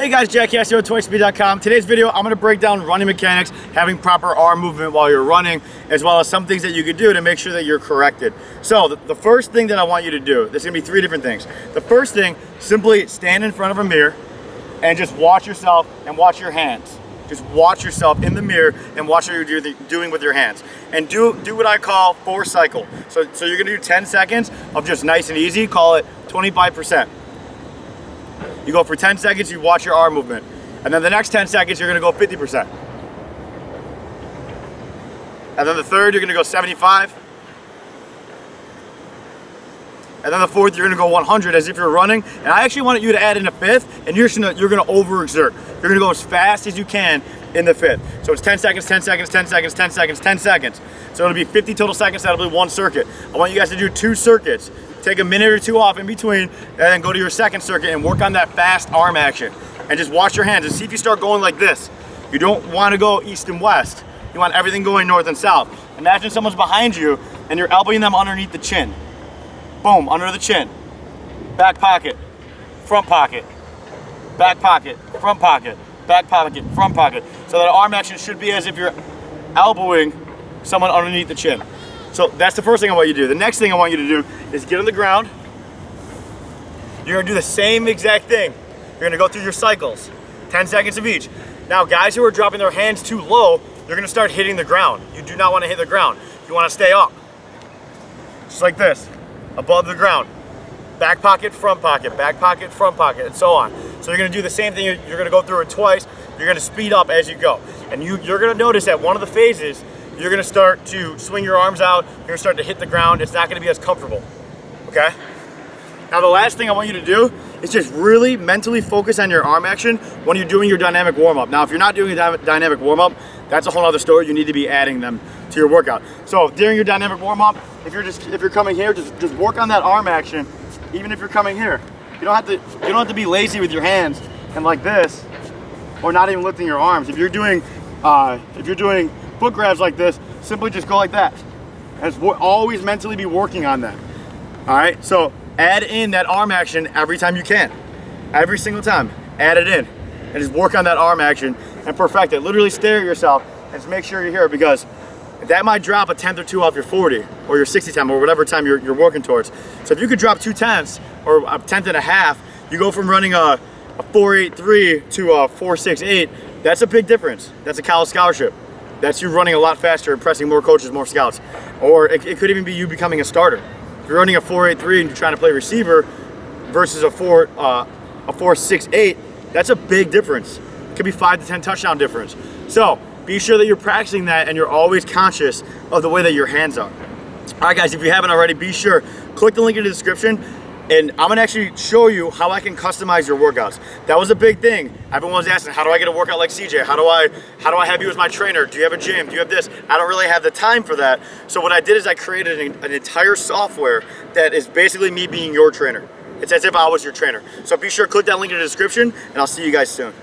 Hey guys, Jack Cassio at ToySpeed.com. Today's video, I'm going to break down running mechanics, having proper arm movement while you're running, as well as some things that you can do to make sure that you're corrected. So the first thing that I want you to do, there's going to be three different things. The first thing, simply stand in front of a mirror and just watch yourself and watch your hands. Just watch yourself in the mirror and watch what you're doing with your hands. And do what I call 4 cycle. So you're going to do 10 seconds of just nice and easy, call it 25%. You go for 10 seconds, you watch your arm movement. And then the next 10 seconds, you're gonna go 50%. And then the third, you're gonna go 75. And then the fourth, you're gonna go 100 as if you're running. And I actually wanted you to add in a fifth, and you're gonna overexert. You're gonna go as fast as you can in the fifth. So it's 10 seconds, 10 seconds, 10 seconds, 10 seconds, 10 seconds. So it'll be 50 total seconds, that'll be one circuit. I want you guys to do 2 circuits. Take a minute or 2 off in between, and then go to your second circuit and work on that fast arm action. And just watch your hands and see if you start going like this. You don't want to go east and west. You want everything going north and south. Imagine someone's behind you and you're elbowing them underneath the chin. Boom, under the chin. Back pocket, front pocket, back pocket, front pocket, back pocket, front pocket. So that arm action should be as if you're elbowing someone underneath the chin. So that's the first thing I want you to do. The next thing I want you to do is get on the ground. You're gonna do the same exact thing. You're gonna go through your cycles, 10 seconds of each. Now, guys who are dropping their hands too low, you're gonna start hitting the ground. You do not wanna hit the ground. You wanna stay up. Just like this, above the ground. Back pocket, front pocket, and so on. So you're gonna do the same thing. You're gonna go through it twice. You're gonna speed up as you go. And you're gonna notice that one of the phases, you're gonna start to swing your arms out, you're gonna start to hit the ground, it's not gonna be as comfortable, okay? Now the last thing I want you to do is just really mentally focus on your arm action when you're doing your dynamic warm-up. Now if you're not doing a dynamic warm-up, that's a whole other story, you need to be adding them to your workout. So during your dynamic warm-up, if you're coming here, just work on that arm action, even if you're coming here. You don't have to be lazy with your hands and like this, or not even lifting your arms. If you're doing foot grabs like this, simply just go like that. And always mentally be working on that. All right, so add in that arm action every time you can. Every single time, add it in. And just work on that arm action and perfect it. Literally stare at yourself and just make sure you're here, because that might drop a 10th or 2 off your 40 or your 60 time or whatever time you're working towards. So if you could drop 2 tenths or a 1/10 and a half, you go from running a 4.83 to a 4.68, that's a big difference. That's a college scholarship. That's you running a lot faster, impressing more coaches, more scouts. Or it could even be you becoming a starter. If you're running a 4.83 and you're trying to play receiver versus a 4.68, that's a big difference. It could be 5 to 10 touchdown difference. So be sure that you're practicing that and you're always conscious of the way that your hands are. All right, guys, if you haven't already, be sure, click the link in the description. And I'm gonna actually show you how I can customize your workouts. That was a big thing. Everyone was asking, how do I get a workout like CJ? How do I have you as my trainer? Do you have a gym? Do you have this? I don't really have the time for that. So what I did is I created an entire software that is basically me being your trainer. It's as if I was your trainer. So be sure to click that link in the description, and I'll see you guys soon.